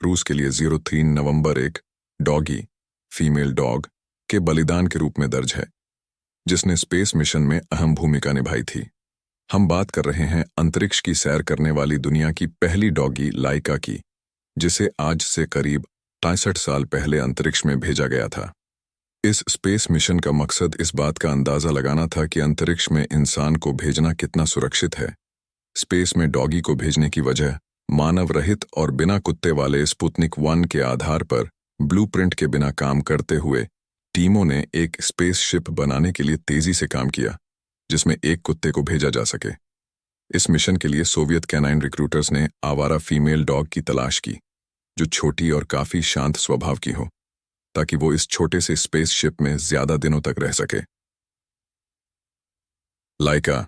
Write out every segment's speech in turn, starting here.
रूस के लिए 03 नवंबर एक डॉगी, फीमेल डॉग, के बलिदान के रूप में दर्ज है, जिसने स्पेस मिशन में अहम भूमिका निभाई थी। हम बात कर रहे हैं अंतरिक्ष की सैर करने वाली दुनिया की पहली डॉगी लाइका की, जिसे आज से करीब 63 साल पहले अंतरिक्ष में भेजा गया था। इस स्पेस मिशन का मकसद इस बात का अंदाजा लगाना था कि अंतरिक्ष में इंसान को भेजना कितना सुरक्षित है। स्पेस में डॉगी को भेजने की वजह मानव रहित और बिना कुत्ते वाले स्पुतनिक 1 के आधार पर ब्लूप्रिंट के बिना काम करते हुए टीमों ने एक स्पेस शिप बनाने के लिए तेजी से काम किया, जिसमें एक कुत्ते को भेजा जा सके। इस मिशन के लिए सोवियत कैनाइन रिक्रूटर्स ने आवारा फीमेल डॉग की तलाश की, जो छोटी और काफी शांत स्वभाव की हो, ताकि वो इस छोटे से स्पेस शिप में ज्यादा दिनों तक रह सके। लाइका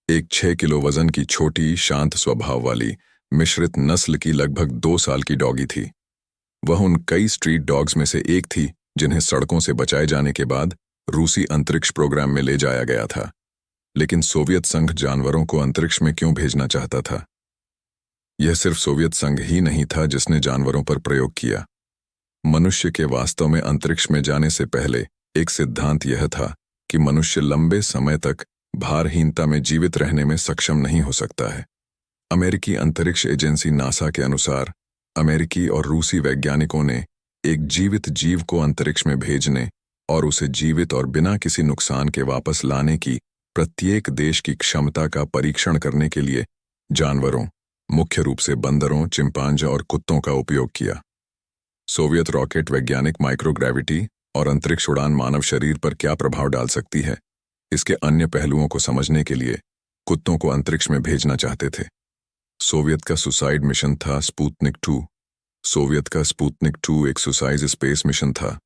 एक 6 किलो वजन की छोटी शांत स्वभाव वाली मिश्रित नस्ल की लगभग 2 साल की डॉगी थी। वह उन कई स्ट्रीट डॉग्स में से एक थी जिन्हें सड़कों से बचाए जाने के बाद रूसी अंतरिक्ष प्रोग्राम में ले जाया गया था। लेकिन सोवियत संघ जानवरों को अंतरिक्ष में क्यों भेजना चाहता था? यह सिर्फ सोवियत संघ ही नहीं था जिसने जानवरों पर प्रयोग किया। मनुष्य के वास्तव में अंतरिक्ष में जाने से पहले एक सिद्धांत यह था कि मनुष्य लंबे समय तक भारहीनता में जीवित रहने में सक्षम नहीं हो सकता है। अमेरिकी अंतरिक्ष एजेंसी नासा के अनुसार अमेरिकी और रूसी वैज्ञानिकों ने एक जीवित जीव को अंतरिक्ष में भेजने और उसे जीवित और बिना किसी नुकसान के वापस लाने की प्रत्येक देश की क्षमता का परीक्षण करने के लिए जानवरों, मुख्य रूप से बंदरों, चिंपांजी और कुत्तों का उपयोग किया। सोवियत रॉकेट वैज्ञानिक माइक्रोग्रेविटी और अंतरिक्ष उड़ान मानव शरीर पर क्या प्रभाव डाल सकती है, इसके अन्य पहलुओं को समझने के लिए कुत्तों को अंतरिक्ष में भेजना चाहते थे। सोवियत का सुसाइड मिशन था स्पुतनिक 2। सोवियत का स्पुतनिक 2 एक सुसाइड स्पेस मिशन था।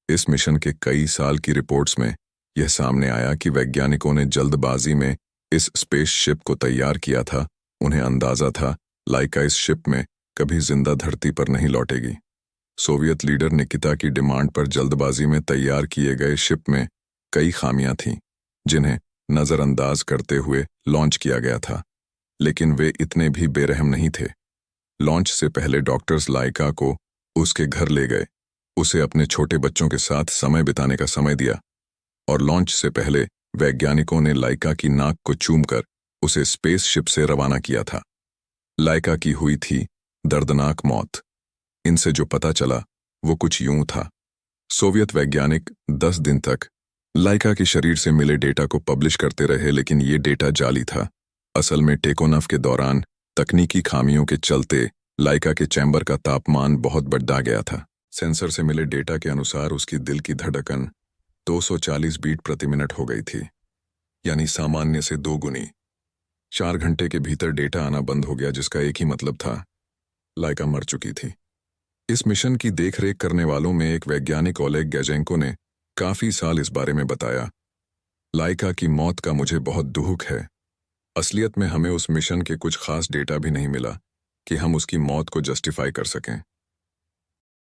इस मिशन के कई साल की रिपोर्ट्स में यह सामने आया कि वैज्ञानिकों ने जल्दबाजी में इस स्पेस शिप को तैयार किया था। उन्हें अंदाजा था लाइका इस शिप में कभी जिंदा धरती पर नहीं लौटेगी। सोवियत लीडर निकिता की डिमांड पर जल्दबाजी में तैयार किए गए शिप में कई खामियां थीं, जिन्हें नजरअंदाज करते हुए लॉन्च किया गया था। लेकिन वे इतने भी बेरहम नहीं थे। लॉन्च से पहले डॉक्टर्स लाइका को उसके घर ले गए, उसे अपने छोटे बच्चों के साथ समय बिताने का समय दिया, और लॉन्च से पहले वैज्ञानिकों ने लाइका की नाक को चूमकर उसे स्पेस शिप से रवाना किया था। लाइका की हुई थी दर्दनाक मौत। इनसे जो पता चला वो कुछ यूं था। सोवियत वैज्ञानिक 10 दिन तक लाइका के शरीर से मिले डेटा को पब्लिश करते रहे, लेकिन ये डेटा जाली था। असल में टेकोनफ के दौरान तकनीकी खामियों के चलते लाइका के चैम्बर का तापमान बहुत बढ़ा गया था। सेंसर से मिले डेटा के अनुसार उसकी दिल की धड़कन 240 बीट प्रति मिनट हो गई थी, यानी सामान्य से 2 गुनी। 4 घंटे के भीतर डेटा आना बंद हो गया, जिसका एक ही मतलब था, लाइका मर चुकी थी। इस मिशन की देखरेख करने वालों में एक वैज्ञानिक ओलेग गैजेंको ने काफी साल इस बारे में बताया, लाइका की मौत का मुझे बहुत दुख है। असलियत में हमें उस मिशन के कुछ खास डेटा भी नहीं मिला कि हम उसकी मौत को जस्टिफाई कर सकें।